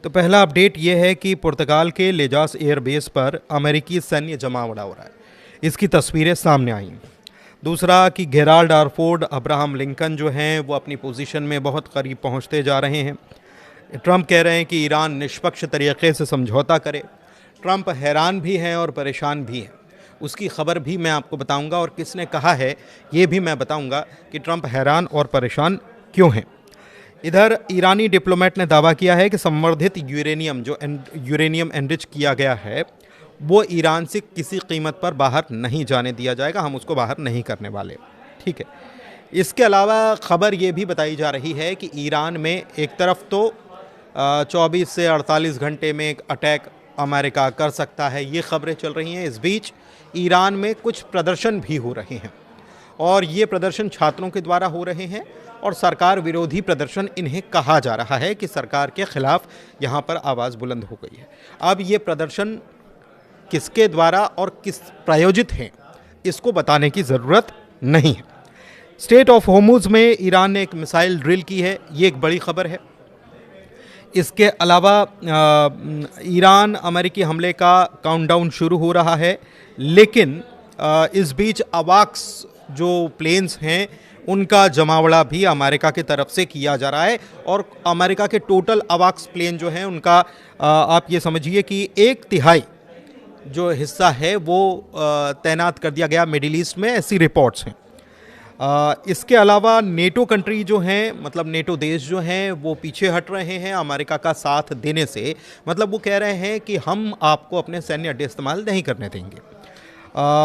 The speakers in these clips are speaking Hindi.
तो पहला अपडेट ये है कि पुर्तगाल के लेजास एयरबेस पर अमेरिकी सैन्य जमावड़ा हो रहा है। इसकी तस्वीरें सामने आई। दूसरा कि गेराल्ड आरफोर्ड अब्राहम लिंकन जो हैं वो अपनी पोजीशन में बहुत करीब पहुंचते जा रहे हैं। ट्रंप कह रहे हैं कि ईरान निष्पक्ष तरीके से समझौता करे। ट्रंप हैरान भी हैं और परेशान भी हैं। उसकी खबर भी मैं आपको बताऊंगा और किसने कहा है ये भी मैं बताऊंगा कि ट्रंप हैरान और परेशान क्यों हैं। इधर ईरानी डिप्लोमेट ने दावा किया है कि संवर्धित यूरेनियम एनरिच किया गया है वो ईरान से किसी कीमत पर बाहर नहीं जाने दिया जाएगा, हम उसको बाहर नहीं करने वाले। ठीक है। इसके अलावा खबर ये भी बताई जा रही है कि ईरान में एक तरफ तो 24 से 48 घंटे में एक अटैक अमेरिका कर सकता है, ये खबरें चल रही हैं। इस बीच ईरान में कुछ प्रदर्शन भी हो रहे हैं और ये प्रदर्शन छात्रों के द्वारा हो रहे हैं और सरकार विरोधी प्रदर्शन इन्हें कहा जा रहा है कि सरकार के खिलाफ यहाँ पर आवाज़ बुलंद हो गई है। अब ये प्रदर्शन किसके द्वारा और किस प्रायोजित हैं इसको बताने की ज़रूरत नहीं है। स्टेट ऑफ होर्मुज़ में ईरान ने एक मिसाइल ड्रिल की है, ये एक बड़ी खबर है। इसके अलावा ईरान अमेरिकी हमले का काउंटडाउन शुरू हो रहा है, लेकिन इस बीच अवाक्स जो प्लेन्स हैं उनका जमावड़ा भी अमेरिका की तरफ से किया जा रहा है और अमेरिका के टोटल अवाक्स प्लेन जो हैं उनका आप ये समझिए कि 1/3 जो हिस्सा है वो तैनात कर दिया गया मिडिल ईस्ट में, ऐसी रिपोर्ट्स हैं। इसके अलावा नेटो कंट्री जो हैं, मतलब नेटो देश जो हैं वो पीछे हट रहे हैं अमेरिका का साथ देने से। मतलब वो कह रहे हैं कि हम आपको अपने सैन्य अड्डे इस्तेमाल नहीं करने देंगे।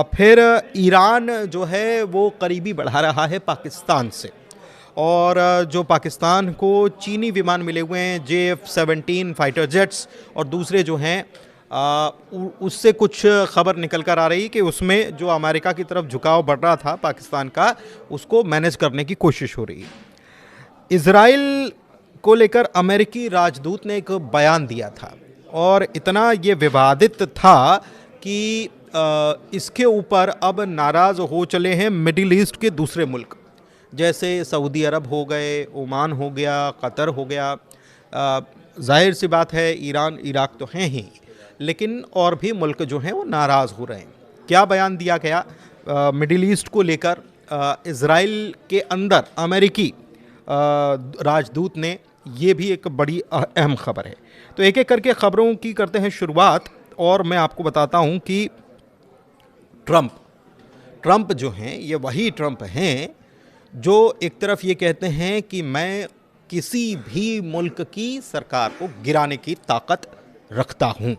फिर ईरान जो है वो करीबी बढ़ा रहा है पाकिस्तान से और जो पाकिस्तान को चीनी विमान मिले हुए हैं JF-17 फाइटर जेट्स और दूसरे जो हैं उससे कुछ खबर निकल कर आ रही कि उसमें जो अमेरिका की तरफ झुकाव बढ़ रहा था पाकिस्तान का, उसको मैनेज करने की कोशिश हो रही है। इजराइल को लेकर अमेरिकी राजदूत ने एक बयान दिया था और इतना ये विवादित था कि इसके ऊपर अब नाराज़ हो चले हैं मिडिल ईस्ट के दूसरे मुल्क, जैसे सऊदी अरब हो गए, ओमान हो गया, कतर हो गया। जाहिर सी बात है ईरान इराक तो हैं ही, लेकिन और भी मुल्क जो हैं वो नाराज़ हो रहे हैं। क्या बयान दिया गया मिडिल ईस्ट को लेकर इज़राइल के अंदर अमेरिकी राजदूत ने, ये भी एक बड़ी अहम खबर है। तो एक एक करके ख़बरों की करते हैं शुरुआत और मैं आपको बताता हूँ कि ट्रंप जो हैं ये वही ट्रंप हैं जो एक तरफ ये कहते हैं कि मैं किसी भी मुल्क की सरकार को गिराने की ताकत रखता हूं।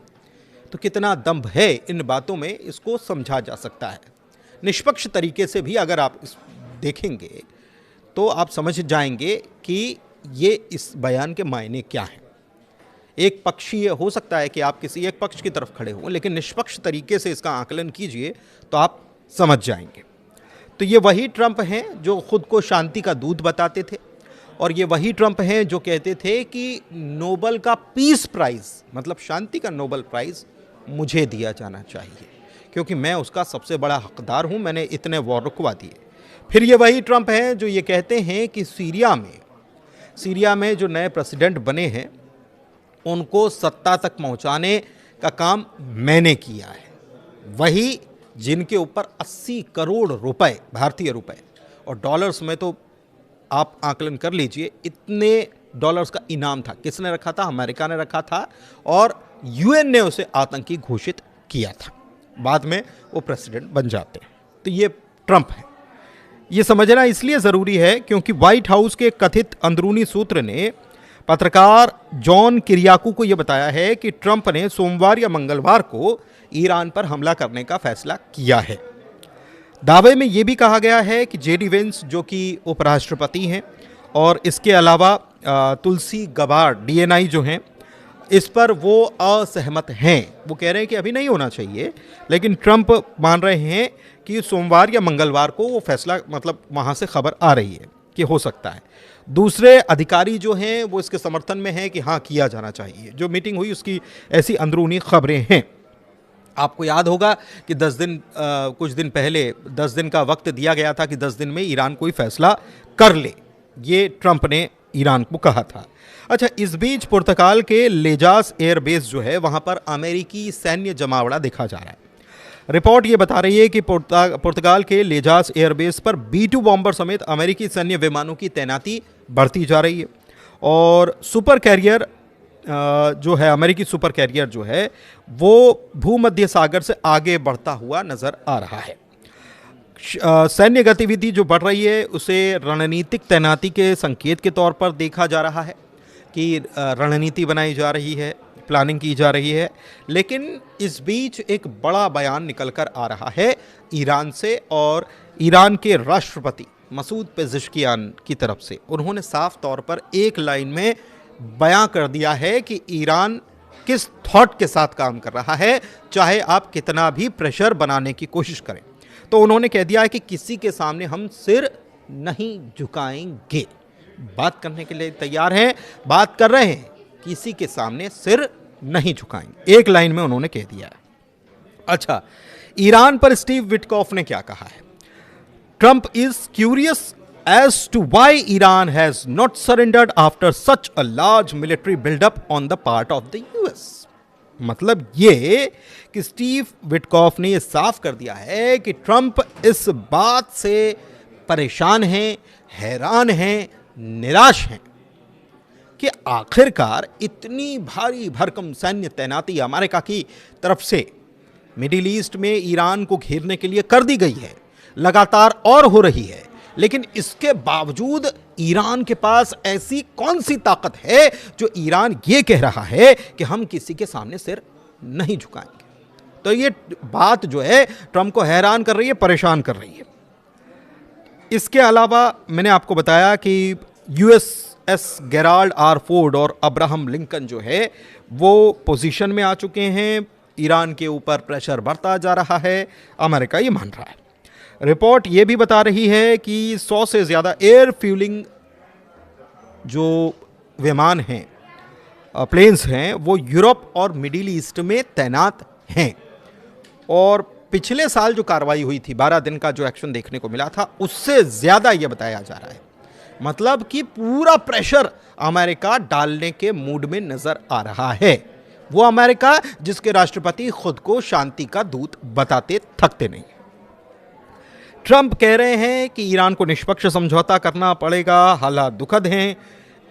तो कितना दम्भ है इन बातों में, इसको समझा जा सकता है। निष्पक्ष तरीके से भी अगर आप देखेंगे तो आप समझ जाएंगे कि ये इस बयान के मायने क्या हैं। एक पक्षीय हो सकता है कि आप किसी एक पक्ष की तरफ खड़े हों, लेकिन निष्पक्ष तरीके से इसका आकलन कीजिए तो आप समझ जाएंगे। तो ये वही ट्रंप हैं जो खुद को शांति का दूत बताते थे और ये वही ट्रंप हैं जो कहते थे कि नोबेल का पीस प्राइज़, मतलब शांति का नोबेल प्राइज़ मुझे दिया जाना चाहिए क्योंकि मैं उसका सबसे बड़ा हकदार हूँ, मैंने इतने वॉर रुकवा दिए। फिर ये वही ट्रंप हैं जो ये कहते हैं कि सीरिया में जो नए प्रेसिडेंट बने हैं उनको सत्ता तक पहुंचाने का काम मैंने किया है। वही जिनके ऊपर 80 करोड़ रुपए, भारतीय रुपए और डॉलर्स में तो आप आकलन कर लीजिए, इतने डॉलर्स का इनाम था। किसने रखा था? अमेरिका ने रखा था और यूएन ने उसे आतंकी घोषित किया था। बाद में वो प्रेसिडेंट बन जाते हैं। तो ये ट्रंप है। ये समझना इसलिए ज़रूरी है क्योंकि व्हाइट हाउस के कथित अंदरूनी सूत्र ने पत्रकार जॉन किरियाकू को यह बताया है कि ट्रंप ने सोमवार या मंगलवार को ईरान पर हमला करने का फैसला किया है। दावे में यह भी कहा गया है कि जेडी वेंस जो कि उपराष्ट्रपति हैं और इसके अलावा तुलसी गबार्ड DNI जो हैं, इस पर वो असहमत हैं। वो कह रहे हैं कि अभी नहीं होना चाहिए, लेकिन ट्रंप मान रहे हैं कि सोमवार या मंगलवार को वो फैसला, मतलब वहाँ से खबर आ रही है कि हो सकता है। दूसरे अधिकारी जो हैं वो इसके समर्थन में हैं कि हाँ किया जाना चाहिए। जो मीटिंग हुई उसकी ऐसी अंदरूनी खबरें हैं। आपको याद होगा कि कुछ दिन पहले 10 दिन का वक्त दिया गया था कि 10 दिन में ईरान कोई फैसला कर ले। ये ट्रंप ने ईरान को कहा था। अच्छा, इस बीच पुर्तगाल के लेजास एयरबेस जो है वहां पर अमेरिकी सैन्य जमावड़ा देखा जा रहा है। रिपोर्ट ये बता रही है कि पुर्तगाल के लेजास एयरबेस पर B-2 बॉम्बर समेत अमेरिकी सैन्य विमानों की तैनाती बढ़ती जा रही है और सुपर कैरियर जो है, अमेरिकी सुपर कैरियर जो है वो भूमध्य सागर से आगे बढ़ता हुआ नजर आ रहा है। सैन्य गतिविधि जो बढ़ रही है उसे रणनीतिक तैनाती के संकेत के तौर पर देखा जा रहा है कि रणनीति बनाई जा रही है, प्लानिंग की जा रही है। लेकिन इस बीच एक बड़ा बयान निकल कर आ रहा है ईरान से और ईरान के राष्ट्रपति मसूद पेज़ेश्कियान की तरफ से। उन्होंने साफ तौर पर एक लाइन में बयां कर दिया है कि ईरान किस थॉट के साथ काम कर रहा है, चाहे आप कितना भी प्रेशर बनाने की कोशिश करें। तो उन्होंने कह दिया है कि किसी के सामने हम सिर नहीं झुकाएंगे, बात करने के लिए तैयार हैं, बात कर रहे हैं, किसी के सामने सिर नहीं झुकाएंगे, एक लाइन में उन्होंने कह दिया है। अच्छा, ईरान पर स्टीव विटकॉफ ने क्या कहा है? Trump is curious as to why Iran has not surrendered after such a large military buildup on the part of the US। मतलब ये कि स्टीव विटकॉफ ने ये साफ कर दिया है कि ट्रंप इस बात से परेशान हैं, हैरान हैं, निराश हैं कि आखिरकार इतनी भारी भरकम सैन्य तैनाती अमेरिका की तरफ से मिडिल ईस्ट में ईरान को घेरने के लिए कर दी गई है, लगातार और हो रही है, लेकिन इसके बावजूद ईरान के पास ऐसी कौन सी ताकत है जो ईरान ये कह रहा है कि हम किसी के सामने सिर नहीं झुकाएंगे। तो ये बात जो है ट्रंप को हैरान कर रही है, परेशान कर रही है। इसके अलावा मैंने आपको बताया कि USS गेराल्ड आर फोर्ड और अब्राहम लिंकन जो है वो पोजीशन में आ चुके हैं। ईरान के ऊपर प्रेशर बढ़ता जा रहा है, अमेरिका ये मान रहा है। रिपोर्ट ये भी बता रही है कि 100 से ज़्यादा एयर फ्यूलिंग जो विमान हैं, प्लेन्स हैं, वो यूरोप और मिडिल ईस्ट में तैनात हैं। और पिछले साल जो कार्रवाई हुई थी, 12 दिन का जो एक्शन देखने को मिला था, उससे ज़्यादा ये बताया जा रहा है। मतलब कि पूरा प्रेशर अमेरिका डालने के मूड में नज़र आ रहा है। वो अमेरिका जिसके राष्ट्रपति खुद को शांति का दूत बताते थकते नहीं। ट्रंप कह रहे हैं कि ईरान को निष्पक्ष समझौता करना पड़ेगा, हालात दुखद हैं।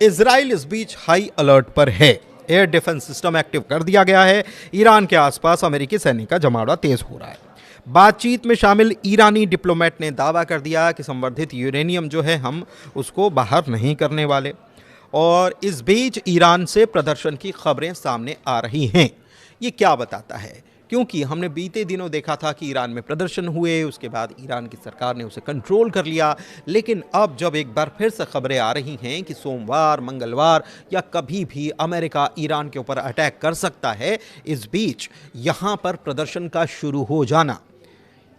इजराइल इस बीच हाई अलर्ट पर है, एयर डिफेंस सिस्टम एक्टिव कर दिया गया है। ईरान के आसपास अमेरिकी सैन्य का जमावड़ा तेज हो रहा है। बातचीत में शामिल ईरानी डिप्लोमेट ने दावा कर दिया कि संवर्धित यूरेनियम जो है हम उसको बाहर नहीं करने वाले। और इस बीच ईरान से प्रदर्शन की खबरें सामने आ रही हैं। ये क्या बताता है? क्योंकि हमने बीते दिनों देखा था कि ईरान में प्रदर्शन हुए, उसके बाद ईरान की सरकार ने उसे कंट्रोल कर लिया। लेकिन अब जब एक बार फिर से खबरें आ रही हैं कि सोमवार, मंगलवार या कभी भी अमेरिका ईरान के ऊपर अटैक कर सकता है, इस बीच यहाँ पर प्रदर्शन का शुरू हो जाना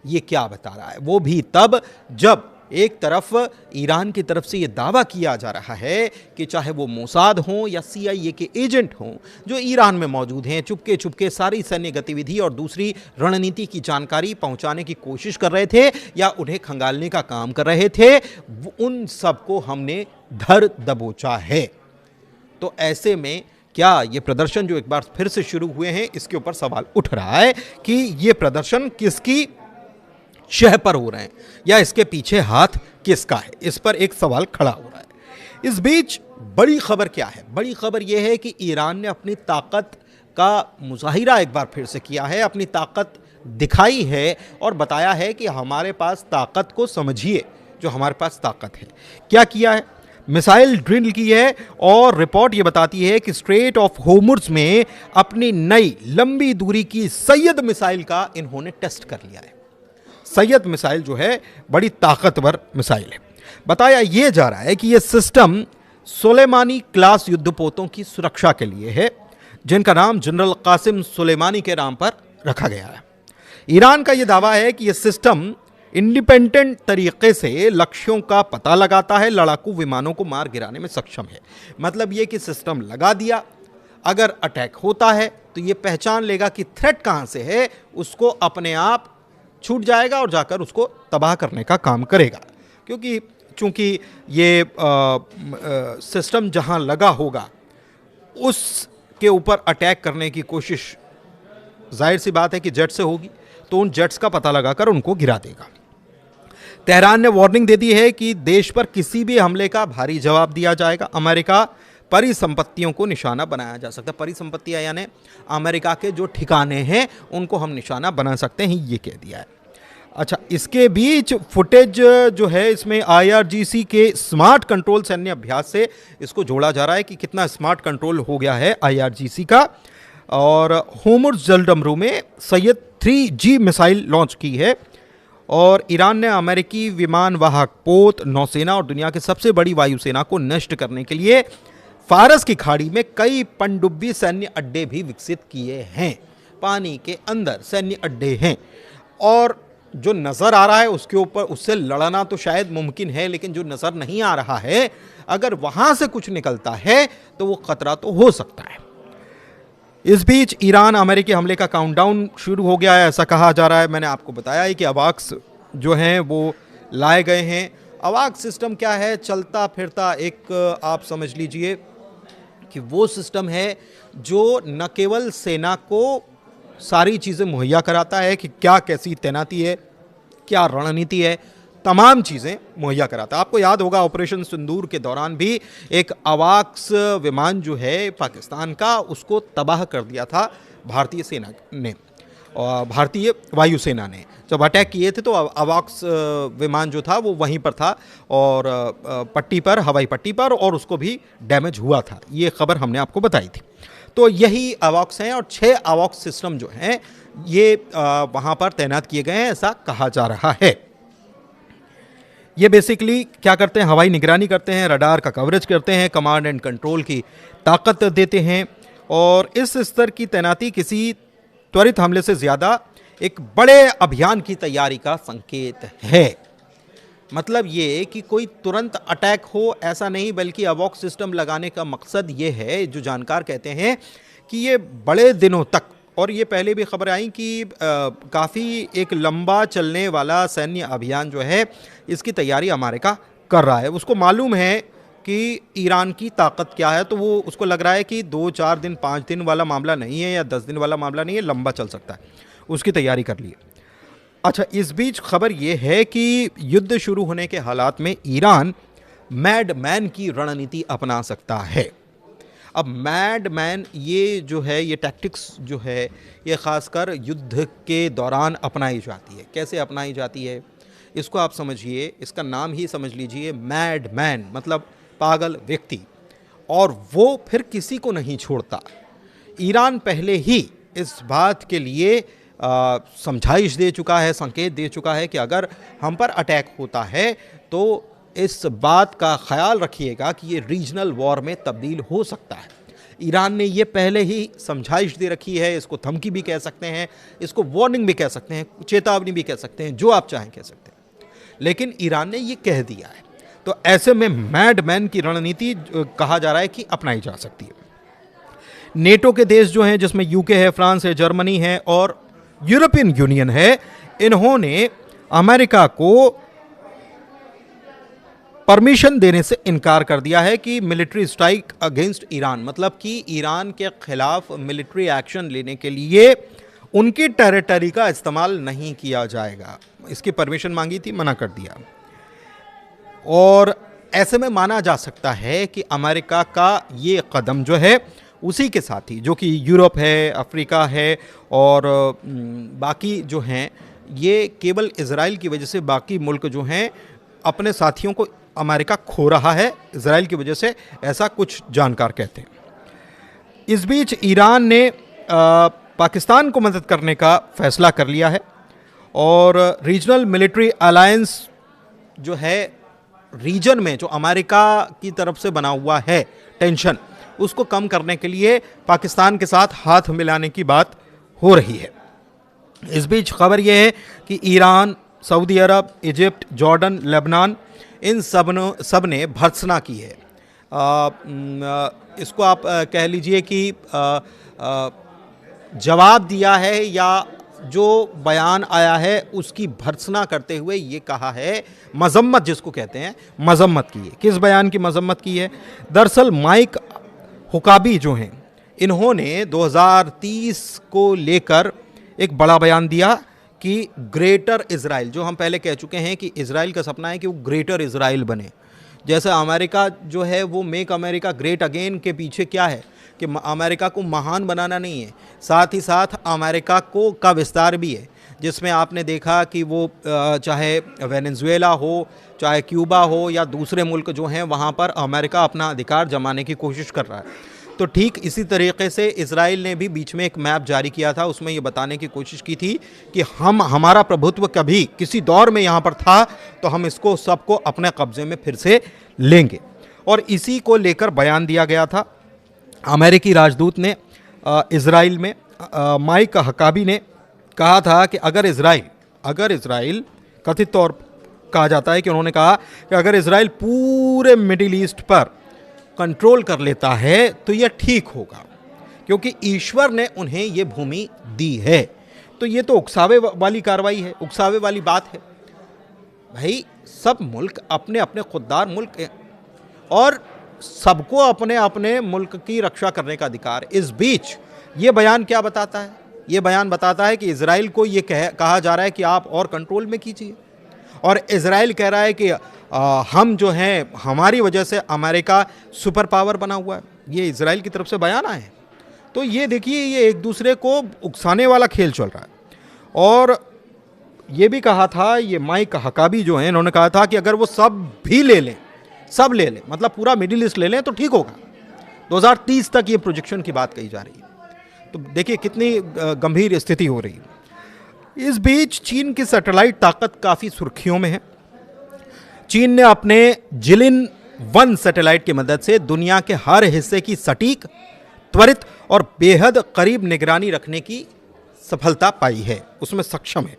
ये क्या बता रहा है? वो भी तब जब एक तरफ ईरान की तरफ से ये दावा किया जा रहा है कि चाहे वो मोसाद हों या CIA के एजेंट हों जो ईरान में मौजूद हैं, चुपके चुपके सारी सैन्य गतिविधि और दूसरी रणनीति की जानकारी पहुंचाने की कोशिश कर रहे थे या उन्हें खंगालने का काम कर रहे थे, उन सबको हमने धर दबोचा है। तो ऐसे में क्या ये प्रदर्शन जो एक बार फिर से शुरू हुए हैं, इसके ऊपर सवाल उठ रहा है कि ये प्रदर्शन किसकी शह पर हो रहे हैं या इसके पीछे हाथ किसका है? इस पर एक सवाल खड़ा हो रहा है। इस बीच बड़ी खबर क्या है? बड़ी खबर यह है कि ईरान ने अपनी ताकत का मुजाहिरा एक बार फिर से किया है, अपनी ताकत दिखाई है और बताया है कि हमारे पास ताकत को समझिए, जो हमारे पास ताकत है। क्या किया है? मिसाइल ड्रिल की है और रिपोर्ट ये बताती है कि स्ट्रेट ऑफ होर्मुज़ में अपनी नई लंबी दूरी की सैयद मिसाइल का इन्होंने टेस्ट कर लिया है। सैयद मिसाइल जो है बड़ी ताकतवर मिसाइल है। बताया यह जा रहा है कि यह सिस्टम सुलेमानी क्लास युद्धपोतों की सुरक्षा के लिए है, जिनका नाम जनरल कासिम सुलेमानी के नाम पर रखा गया है। ईरान का यह दावा है कि यह सिस्टम इंडिपेंडेंट तरीके से लक्ष्यों का पता लगाता है, लड़ाकू विमानों को मार गिराने में सक्षम है। मतलब यह कि सिस्टम लगा दिया, अगर अटैक होता है तो यह पहचान लेगा कि थ्रेट कहां से है, उसको अपने आप छूट जाएगा और जाकर उसको तबाह करने का काम करेगा। क्योंकि चूंकि ये सिस्टम जहां लगा होगा उसके ऊपर अटैक करने की कोशिश जाहिर सी बात है कि जेट से होगी, तो उन जेट्स का पता लगाकर उनको गिरा देगा। तेहरान ने वार्निंग दे दी है कि देश पर किसी भी हमले का भारी जवाब दिया जाएगा। अमेरिका परिसंपत्तियों को निशाना बनाया जा सकता है। परिसंपत्तियां यानी अमेरिका के जो ठिकाने हैं उनको हम निशाना बना सकते हैं, ये कह दिया है। अच्छा, इसके बीच फुटेज जो है इसमें IRGC के स्मार्ट कंट्रोल सैन्य अभ्यास से इसको जोड़ा जा रहा है कि कितना स्मार्ट कंट्रोल हो गया है IRGC का। और होर्मुज़ जलडमरू में सैयद 3G मिसाइल लॉन्च की है। और ईरान ने अमेरिकी विमान वाहक पोत, नौसेना और दुनिया की सबसे बड़ी वायुसेना को नष्ट करने के लिए फारस की खाड़ी में कई पनडुब्बी सैन्य अड्डे भी विकसित किए हैं। पानी के अंदर सैन्य अड्डे हैं और जो नज़र आ रहा है उसके ऊपर उससे लड़ना तो शायद मुमकिन है, लेकिन जो नज़र नहीं आ रहा है अगर वहाँ से कुछ निकलता है तो वो खतरा तो हो सकता है। इस बीच ईरान अमेरिकी हमले का काउंटडाउन शुरू हो गया है, ऐसा कहा जा रहा है। मैंने आपको बताया है कि अवाक्स जो हैं वो लाए गए हैं। अवाक्स सिस्टम क्या है? चलता फिरता एक आप समझ लीजिए कि वो सिस्टम है जो न केवल सेना को सारी चीज़ें मुहैया कराता है कि क्या कैसी तैनाती है, क्या रणनीति है, तमाम चीज़ें मुहैया कराता है। आपको याद होगा ऑपरेशन सिंदूर के दौरान भी एक अवाक्स विमान जो है पाकिस्तान का उसको तबाह कर दिया था भारतीय सेना ने और भारतीय वायुसेना ने। जब अटैक किए थे तो अवाक्स विमान जो था वो वहीं पर था और पट्टी पर, हवाई पट्टी पर, और उसको भी डैमेज हुआ था। ये खबर हमने आपको बताई थी। तो यही अवाक्स हैं और 6 अवाक्स सिस्टम जो हैं ये वहाँ पर तैनात किए गए हैं, ऐसा कहा जा रहा है। ये बेसिकली क्या करते हैं? हवाई निगरानी करते हैं, रडार का कवरेज करते हैं, कमांड एंड कंट्रोल की ताकत देते हैं। और इस स्तर की तैनाती किसी त्वरित हमले से ज़्यादा एक बड़े अभियान की तैयारी का संकेत है। मतलब ये कि कोई तुरंत अटैक हो ऐसा नहीं, बल्कि अवॉक्स सिस्टम लगाने का मकसद ये है, जो जानकार कहते हैं कि ये बड़े दिनों तक, और ये पहले भी खबर आई कि काफ़ी एक लंबा चलने वाला सैन्य अभियान जो है इसकी तैयारी अमेरिका कर रहा है। उसको मालूम है कि ईरान की ताकत क्या है, तो वो उसको लग रहा है कि 2-4 दिन 5 दिन वाला मामला नहीं है या 10 दिन वाला मामला नहीं है, लंबा चल सकता है, उसकी तैयारी कर ली है। अच्छा, इस बीच खबर यह है कि युद्ध शुरू होने के हालात में ईरान मैड मैन की रणनीति अपना सकता है। अब मैड मैन ये जो है, ये टैक्टिक्स जो है, ये ख़ासकर युद्ध के दौरान अपनाई जाती है। कैसे अपनाई जाती है इसको आप समझिए, इसका नाम ही समझ लीजिए, मैड मैन मतलब पागल व्यक्ति, और वो फिर किसी को नहीं छोड़ता। ईरान पहले ही इस बात के लिए समझाइश दे चुका है, संकेत दे चुका है कि अगर हम पर अटैक होता है तो इस बात का ख्याल रखिएगा कि ये रीजनल वॉर में तब्दील हो सकता है। ईरान ने ये पहले ही समझाइश दे रखी है, इसको धमकी भी कह सकते हैं, इसको वार्निंग भी कह सकते हैं, चेतावनी भी कह सकते हैं, जो आप चाहें कह सकते हैं, लेकिन ईरान ने ये कह दिया है। तो ऐसे में मैड मैन की रणनीति कहा जा रहा है कि अपनाई जा सकती है। नेटो के देश जो हैं, जिसमें यूके है, फ्रांस है, जर्मनी है और यूरोपियन यूनियन है, इन्होंने अमेरिका को परमिशन देने से इनकार कर दिया है कि मिलिट्री स्ट्राइक अगेंस्ट ईरान, मतलब कि ईरान के खिलाफ मिलिट्री एक्शन लेने के लिए उनकी टेरिटरी का इस्तेमाल नहीं किया जाएगा। इसकी परमिशन मांगी थी, मना कर दिया। और ऐसे में माना जा सकता है कि अमेरिका का ये कदम जो है उसी के साथ ही, जो कि यूरोप है, अफ्रीका है और बाकी जो हैं, ये केवल इजराइल की वजह से बाकी मुल्क जो हैं अपने साथियों को अमेरिका खो रहा है इजराइल की वजह से, ऐसा कुछ जानकार कहते हैं। इस बीच ईरान ने पाकिस्तान को मदद करने का फैसला कर लिया है और रीजनल मिलिट्री अलायंस जो है रीजन में, जो अमेरिका की तरफ से बना हुआ है टेंशन, उसको कम करने के लिए पाकिस्तान के साथ हाथ मिलाने की बात हो रही है। इस बीच खबर यह है कि ईरान, सऊदी अरब, इजिप्ट, जॉर्डन, लेबनान, इन सब ने भर्त्सना की है। इसको आप कह लीजिए कि जवाब दिया है या जो बयान आया है उसकी भर्त्सना करते हुए ये कहा है, मजम्मत जिसको कहते हैं, मजम्मत की है। किस बयान की मजम्मत की है? दरअसल माइक हुकाबी जो हैं, इन्होंने 2030 को लेकर एक बड़ा बयान दिया कि ग्रेटर इजराइल, जो हम पहले कह चुके हैं कि इजराइल का सपना है कि वो ग्रेटर इजराइल बने। जैसे अमेरिका जो है वो मेक अमेरिका ग्रेट अगेन के पीछे क्या है कि अमेरिका को महान बनाना नहीं है, साथ ही साथ अमेरिका को का विस्तार भी है, जिसमें आपने देखा कि वो चाहे वेनेजुएला हो, चाहे क्यूबा हो या दूसरे मुल्क जो हैं, वहाँ पर अमेरिका अपना अधिकार जमाने की कोशिश कर रहा है। तो ठीक इसी तरीके से इजराइल ने भी बीच में एक मैप जारी किया था, उसमें ये बताने की कोशिश की थी कि हमारा प्रभुत्व कभी किसी दौर में यहाँ पर था, तो हम इसको सबको अपने कब्जे में फिर से लेंगे। और इसी को लेकर बयान दिया गया था। अमेरिकी राजदूत ने इजराइल में माइक हकाबी ने कहा था कि अगर इजराइल कथित तौर कहा जाता है कि उन्होंने कहा कि अगर इजराइल पूरे मिडिल ईस्ट पर कंट्रोल कर लेता है तो यह ठीक होगा, क्योंकि ईश्वर ने उन्हें यह भूमि दी है। तो ये तो उकसावे वाली कार्रवाई है, उकसावे वाली बात है। भाई सब मुल्क अपने अपने खुददार मुल्क हैं और सबको अपने अपने मुल्क की रक्षा करने का अधिकार। इस बीच ये बयान क्या बताता है? ये बयान बताता है कि इजराइल को ये कहा जा रहा है कि आप और कंट्रोल में कीजिए, और इजराइल कह रहा है कि हम जो हैं, हमारी वजह से अमेरिका सुपर पावर बना हुआ है। ये इजराइल की तरफ से बयान आए हैं। तो ये देखिए, ये एक दूसरे को उकसाने वाला खेल चल रहा है। और ये भी कहा था, ये माइक हकाबी जो हैं, इन्होंने कहा था कि अगर वो सब ले लें, मतलब पूरा मिडिल ईस्ट ले लें तो ठीक होगा। 2030 तक ये प्रोजेक्शन की बात कही जा रही है। तो देखिए कितनी गंभीर स्थिति हो रही है। इस बीच चीन की सैटेलाइट ताकत काफ़ी सुर्खियों में है। चीन ने अपने जिलिन 1 सैटेलाइट की मदद से दुनिया के हर हिस्से की सटीक, त्वरित और बेहद करीब निगरानी रखने की सफलता पाई है, उसमें सक्षम है।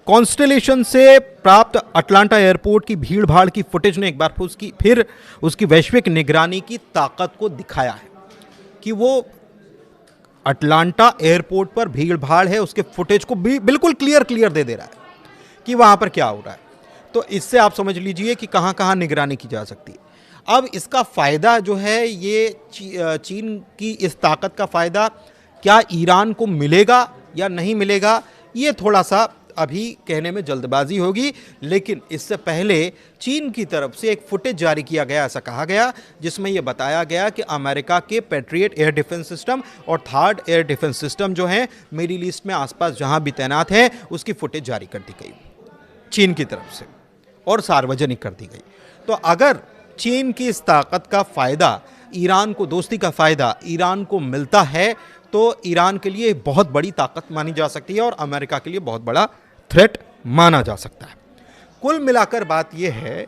कॉन्स्टेलेशन से प्राप्त अटलांटा एयरपोर्ट की भीड़ भाड़ की फुटेज ने एक बार फिर उसकी वैश्विक निगरानी की ताकत को दिखाया है कि वो अटलांटा एयरपोर्ट पर भीड़ भाड़ है, उसके फुटेज को भी बिल्कुल क्लियर दे दे रहा है कि वहाँ पर क्या हो रहा है। तो इससे आप समझ लीजिए कि कहाँ कहाँ निगरानी की जा सकती है। अब इसका फ़ायदा जो है, ये चीन की इस ताकत का फ़ायदा क्या ईरान को मिलेगा या नहीं मिलेगा, ये थोड़ा सा अभी कहने में जल्दबाजी होगी। लेकिन इससे पहले चीन की तरफ से एक फुटेज जारी किया गया, ऐसा कहा गया, जिसमें यह बताया गया कि अमेरिका के पैट्रियट एयर डिफेंस सिस्टम और थर्ड एयर डिफेंस सिस्टम जो हैं मिडिल ईस्ट में आसपास जहां भी तैनात हैं, उसकी फुटेज जारी कर दी गई चीन की तरफ से और सार्वजनिक कर दी गई। तो अगर चीन की इस ताकत का फ़ायदा, ईरान को, दोस्ती का फ़ायदा ईरान को मिलता है, तो ईरान के लिए बहुत बड़ी ताकत मानी जा सकती है और अमेरिका के लिए बहुत बड़ा थ्रेट माना जा सकता है। कुल मिलाकर बात यह है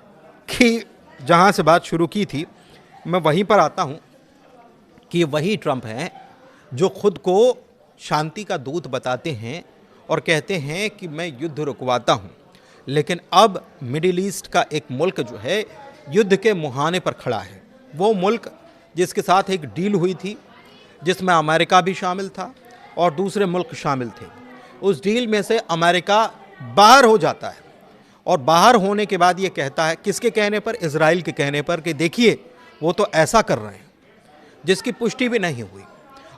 कि जहां से बात शुरू की थी, मैं वहीं पर आता हूं कि वही ट्रंप हैं जो खुद को शांति का दूत बताते हैं और कहते हैं कि मैं युद्ध रुकवाता हूं। लेकिन अब मिडिल ईस्ट का एक मुल्क जो है युद्ध के मुहाने पर खड़ा है। वो मुल्क जिसके साथ एक डील हुई थी, जिसमें अमेरिका भी शामिल था और दूसरे मुल्क शामिल थे। उस डील में से अमेरिका बाहर हो जाता है और बाहर होने के बाद ये कहता है, किसके कहने पर? इजराइल के कहने पर, कि देखिए वो तो ऐसा कर रहे हैं, जिसकी पुष्टि भी नहीं हुई।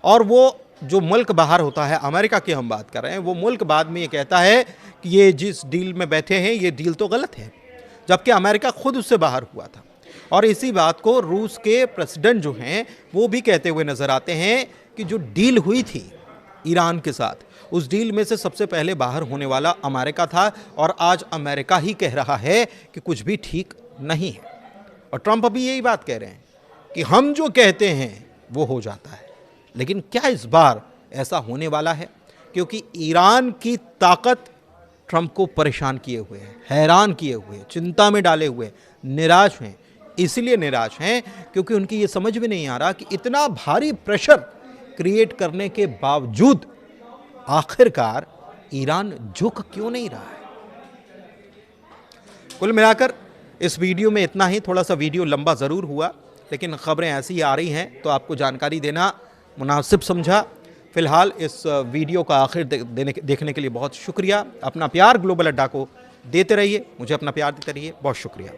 और वो जो मुल्क बाहर होता है, अमेरिका की हम बात कर रहे हैं, वो मुल्क बाद में ये कहता है कि ये जिस डील में बैठे हैं ये डील तो गलत है, जबकि अमेरिका खुद उससे बाहर हुआ था। और इसी बात को रूस के प्रेसिडेंट जो हैं वो भी कहते हुए नजर आते हैं कि जो डील हुई थी ईरान के साथ, उस डील में से सबसे पहले बाहर होने वाला अमेरिका था और आज अमेरिका ही कह रहा है कि कुछ भी ठीक नहीं है। और ट्रंप अभी यही बात कह रहे हैं कि हम जो कहते हैं वो हो जाता है। लेकिन क्या इस बार ऐसा होने वाला है? क्योंकि ईरान की ताकत ट्रंप को परेशान किए हुए है, हैरान किए हुए है, चिंता में डाले हुए, निराश हैं। इसलिए निराश हैं क्योंकि उनकी ये समझ में नहीं आ रहा कि इतना भारी प्रेशर क्रिएट करने के बावजूद आखिरकार ईरान झुक क्यों नहीं रहा है। कुल मिलाकर इस वीडियो में इतना ही। थोड़ा सा वीडियो लंबा ज़रूर हुआ, लेकिन ख़बरें ऐसी आ रही हैं तो आपको जानकारी देना मुनासिब समझा। फ़िलहाल इस वीडियो का आखिर देखने के लिए बहुत शुक्रिया। अपना प्यार ग्लोबल अड्डा को देते रहिए, मुझे अपना प्यार देते रहिए। बहुत शुक्रिया।